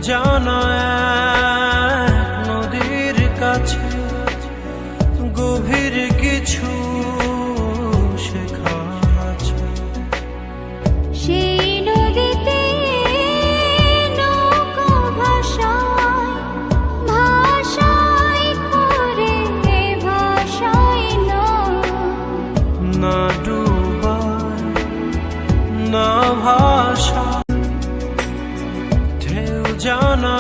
জানা এক নদীর কাছে গভীর কিছু শেখা আছে। সেই নদীতে নৌকা ভাসায় ভাসায় করে ভাসায় না, না ডুবায় না ভাষা ঢেউ জানা